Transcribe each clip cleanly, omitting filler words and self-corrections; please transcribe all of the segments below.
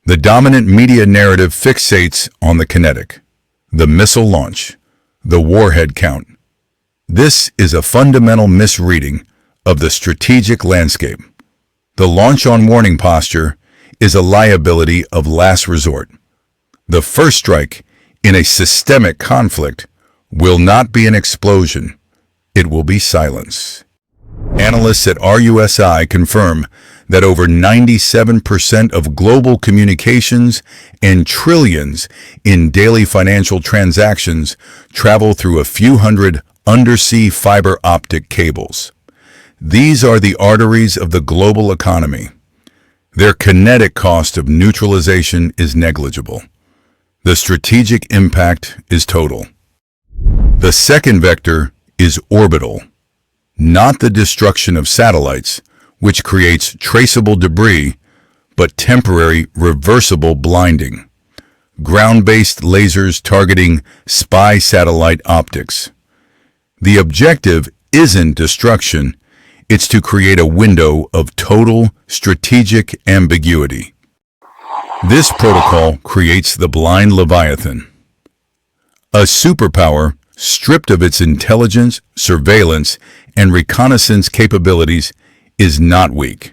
The dominant media narrative fixates on the kinetic, the missile launch, the warhead count. This is a fundamental misreading of the strategic landscape. The launch-on-warning posture is a liability of last resort. The first strike in a systemic conflict will not be an explosion. It will be silence. Analysts at RUSI confirm that over 97% of global communications and trillions in daily financial transactions travel through a few hundred undersea fiber optic cables. These are the arteries of the global economy. Their kinetic cost of neutralization is negligible. The strategic impact is total. The second vector is orbital, not the destruction of satellites, which creates traceable debris, but temporary reversible blinding. Ground-based lasers targeting spy satellite optics. The objective isn't destruction, it's to create a window of total strategic ambiguity. This protocol creates the blind Leviathan. A superpower stripped of its intelligence, surveillance, and reconnaissance capabilities is not weak.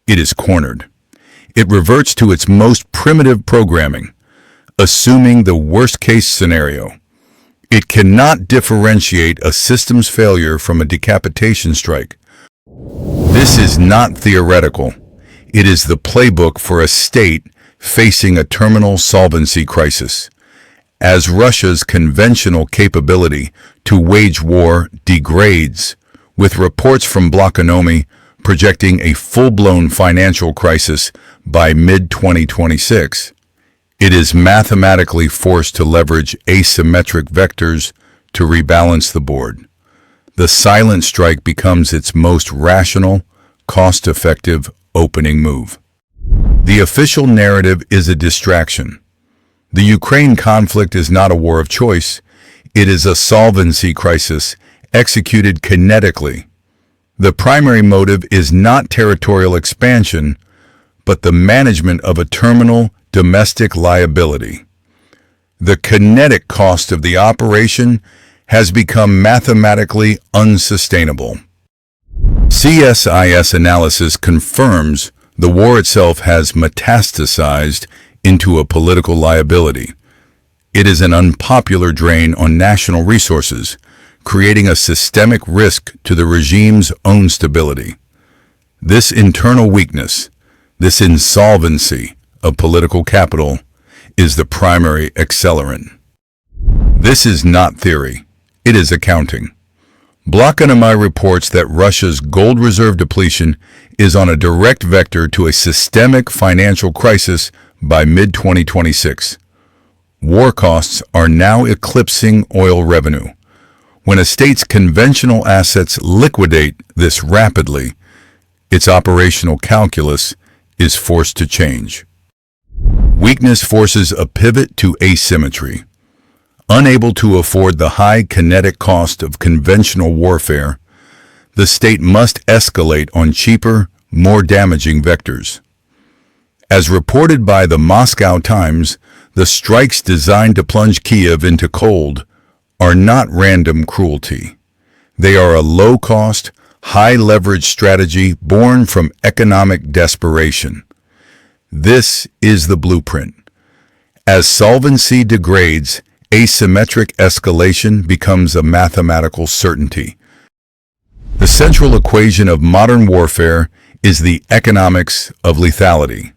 It is cornered. It reverts to its most primitive programming, assuming the worst-case scenario. It cannot differentiate a system's failure from a decapitation strike. This is not theoretical. It is the playbook for a state facing a terminal solvency crisis. As Russia's conventional capability to wage war degrades, with reports from Blokonomy projecting a full-blown financial crisis by mid-2026, it is mathematically forced to leverage asymmetric vectors to rebalance the board. The silent strike becomes its most rational, cost-effective opening move. The official narrative is a distraction. The Ukraine conflict is not a war of choice. It is a solvency crisis executed kinetically. The primary motive is not territorial expansion, but the management of a terminal domestic liability. The kinetic cost of the operation has become mathematically unsustainable. CSIS analysis confirms the war itself has metastasized into a political liability. It is an unpopular drain on national resources, creating a systemic risk to the regime's own stability. This internal weakness, this insolvency of political capital, is the primary accelerant. This is not theory. It is accounting. Blokonomy reports that Russia's gold reserve depletion is on a direct vector to a systemic financial crisis by mid-2026. War costs are now eclipsing oil revenue. When a state's conventional assets liquidate this rapidly, its operational calculus is forced to change. Weakness forces a pivot to asymmetry. Unable to afford the high kinetic cost of conventional warfare, the state must escalate on cheaper, more damaging vectors. As reported by the Moscow Times, the strikes designed to plunge Kiev into cold are not random cruelty. They are a low-cost, high-leverage strategy born from economic desperation. This is the blueprint. As solvency degrades, asymmetric escalation becomes a mathematical certainty. The central equation of modern warfare is the economics of lethality.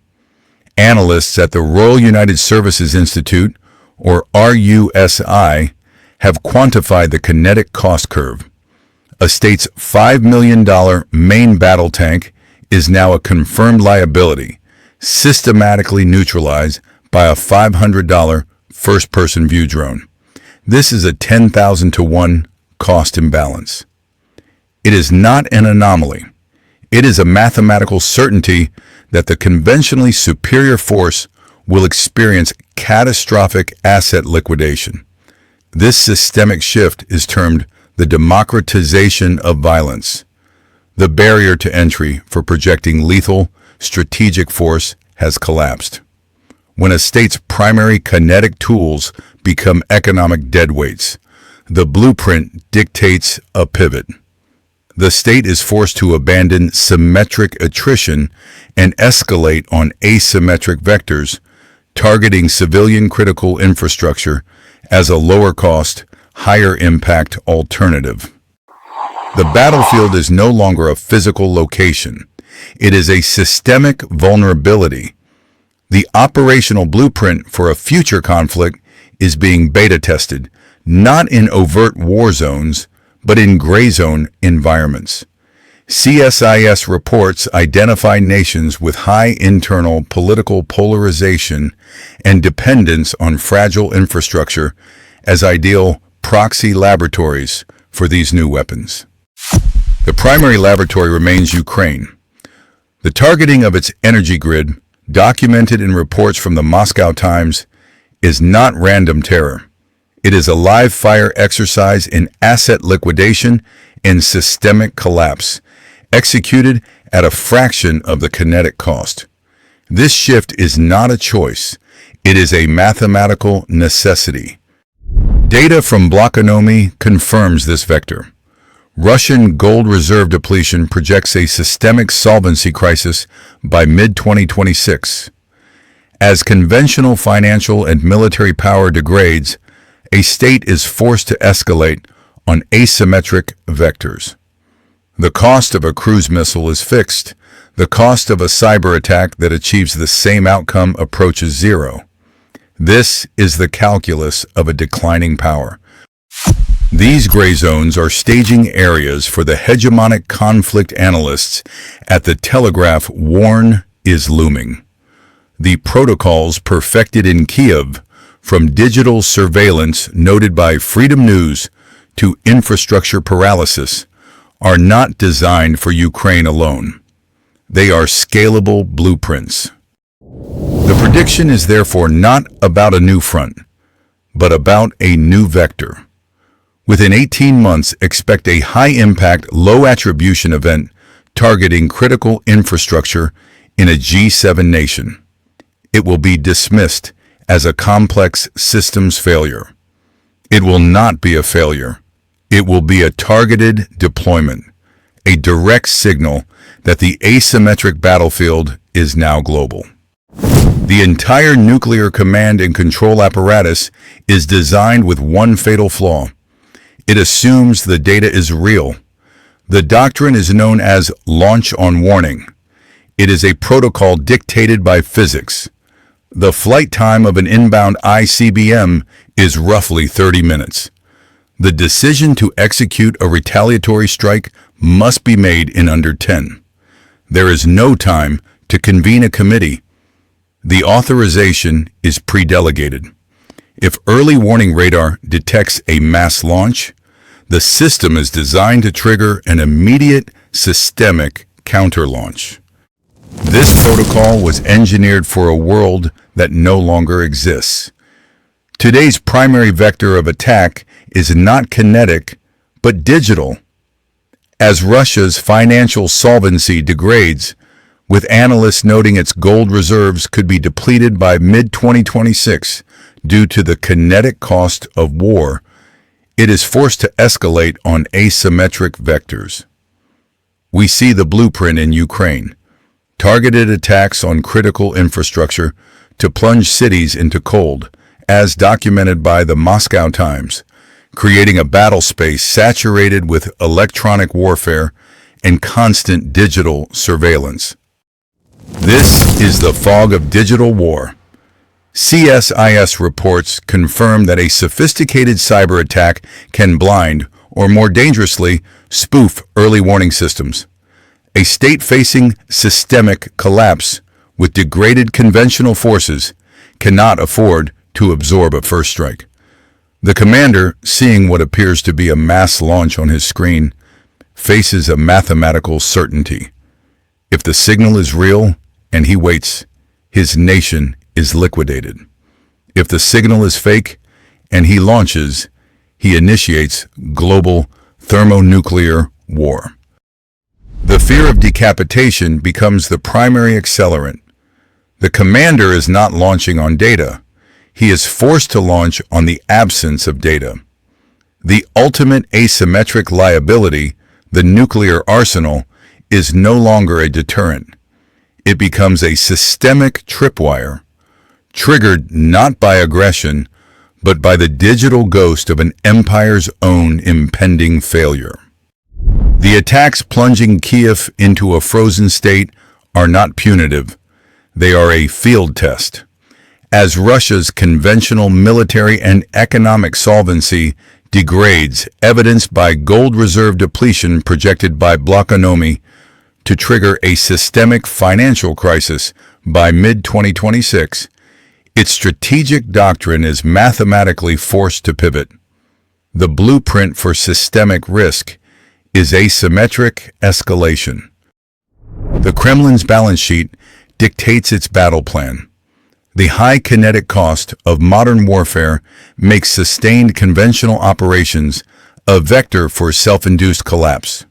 Analysts at the Royal United Services Institute, or RUSI, have quantified the kinetic cost curve. A state's $5 million main battle tank is now a confirmed liability, systematically neutralized by a $500 first-person view drone. This is a 10,000 to 1 cost imbalance. It is not an anomaly. It is a mathematical certainty that the conventionally superior force will experience catastrophic asset liquidation. This systemic shift is termed the democratization of violence. The barrier to entry for projecting lethal, strategic force has collapsed. when a state's primary kinetic tools become economic deadweights. The blueprint dictates a pivot. The state is forced to abandon symmetric attrition and escalate on asymmetric vectors, targeting civilian critical infrastructure as a lower-cost, higher-impact alternative. The battlefield is no longer a physical location. It is a systemic vulnerability. The operational blueprint for a future conflict is being beta-tested, not in overt war zones, but in gray zone environments. CSIS reports identify nations with high internal political polarization and dependence on fragile infrastructure as ideal proxy laboratories for these new weapons. The primary laboratory remains Ukraine. The targeting of its energy grid, documented in reports from the Moscow Times, is not random terror. It is a live-fire exercise in asset liquidation and systemic collapse, executed at a fraction of the kinetic cost. This shift is not a choice. It is a mathematical necessity. Data from Blockonomy confirms this vector. Russian gold reserve depletion projects a systemic solvency crisis by mid-2026. As conventional financial and military power degrades, a state is forced to escalate on asymmetric vectors. The cost of a cruise missile is fixed. The cost of a cyber attack that achieves the same outcome approaches zero. This is the calculus of a declining power. These gray zones are staging areas for the hegemonic conflict analysts at the Telegraph warn is looming. The protocols perfected in Kiev, from digital surveillance noted by Freedom News to infrastructure paralysis, are not designed for Ukraine alone. They are scalable blueprints. The prediction is therefore not about a new front, but about a new vector. Within 18 months, expect a high-impact, low-attribution event targeting critical infrastructure in a G7 nation. It will be dismissed as a complex systems failure. It will not be a failure. It will be a targeted deployment, a direct signal that the asymmetric battlefield is now global. The entire nuclear command and control apparatus is designed with one fatal flaw. It assumes the data is real. The doctrine is known as launch on warning. It is a protocol dictated by physics. The flight time of an inbound ICBM is roughly 30 minutes. The decision to execute a retaliatory strike must be made in under 10. There is no time to convene a committee. The authorization is pre-delegated. If early warning radar detects a mass launch, the system is designed to trigger an immediate systemic counter-launch. This protocol was engineered for a world that no longer exists. Today's primary vector of attack is not kinetic, but digital. As Russia's financial solvency degrades, with analysts noting its gold reserves could be depleted by mid-2026 due to the kinetic cost of war, it is forced to escalate on asymmetric vectors. We see the blueprint in Ukraine. Targeted attacks on critical infrastructure to plunge cities into cold, as documented by the Moscow Times, creating a battle space saturated with electronic warfare and constant digital surveillance. This is the fog of digital war. CSIS reports confirm that a sophisticated cyber attack can blind, or more dangerously, spoof early warning systems. A state facing systemic collapse with degraded conventional forces cannot afford to absorb a first strike. The commander, seeing what appears to be a mass launch on his screen, faces a mathematical certainty. If the signal is real and he waits, his nation is liquidated. If the signal is fake and he launches, he initiates global thermonuclear war. The fear of decapitation becomes the primary accelerant. The commander is not launching on data. He is forced to launch on the absence of data. The ultimate asymmetric liability, the nuclear arsenal, is no longer a deterrent. It becomes a systemic tripwire, triggered not by aggression, but by the digital ghost of an empire's own impending failure. The attacks plunging Kiev into a frozen state are not punitive. They are a field test. As Russia's conventional military and economic solvency degrades, evidenced by gold reserve depletion projected by Blockonomy to trigger a systemic financial crisis by mid-2026, its strategic doctrine is mathematically forced to pivot. The blueprint for systemic risk is asymmetric escalation. The Kremlin's balance sheet dictates its battle plan. The high kinetic cost of modern warfare makes sustained conventional operations a vector for self-induced collapse.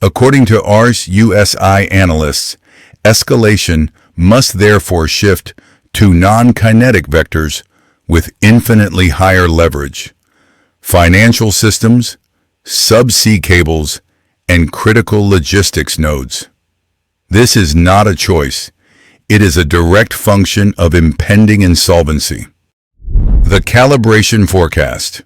According to RUSI analysts, escalation must therefore shift to non-kinetic vectors with infinitely higher leverage: financial systems, subsea cables, and critical logistics nodes. This is not a choice. It is a direct function of impending insolvency. The calibration forecast.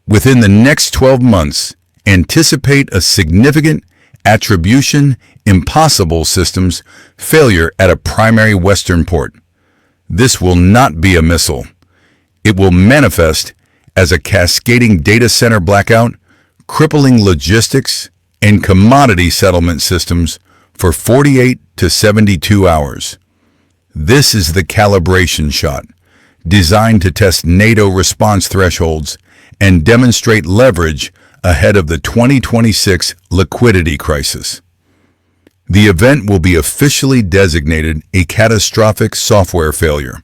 Within the next 12 months, anticipate a significant attribution impossible systems failure at a primary Western port. This will not be a missile. It will manifest as a cascading data center blackout, crippling logistics and commodity settlement systems for 48 to 72 hours. This is the calibration shot, designed to test NATO response thresholds and demonstrate leverage ahead of the 2026 liquidity crisis. The event will be officially designated a catastrophic software failure.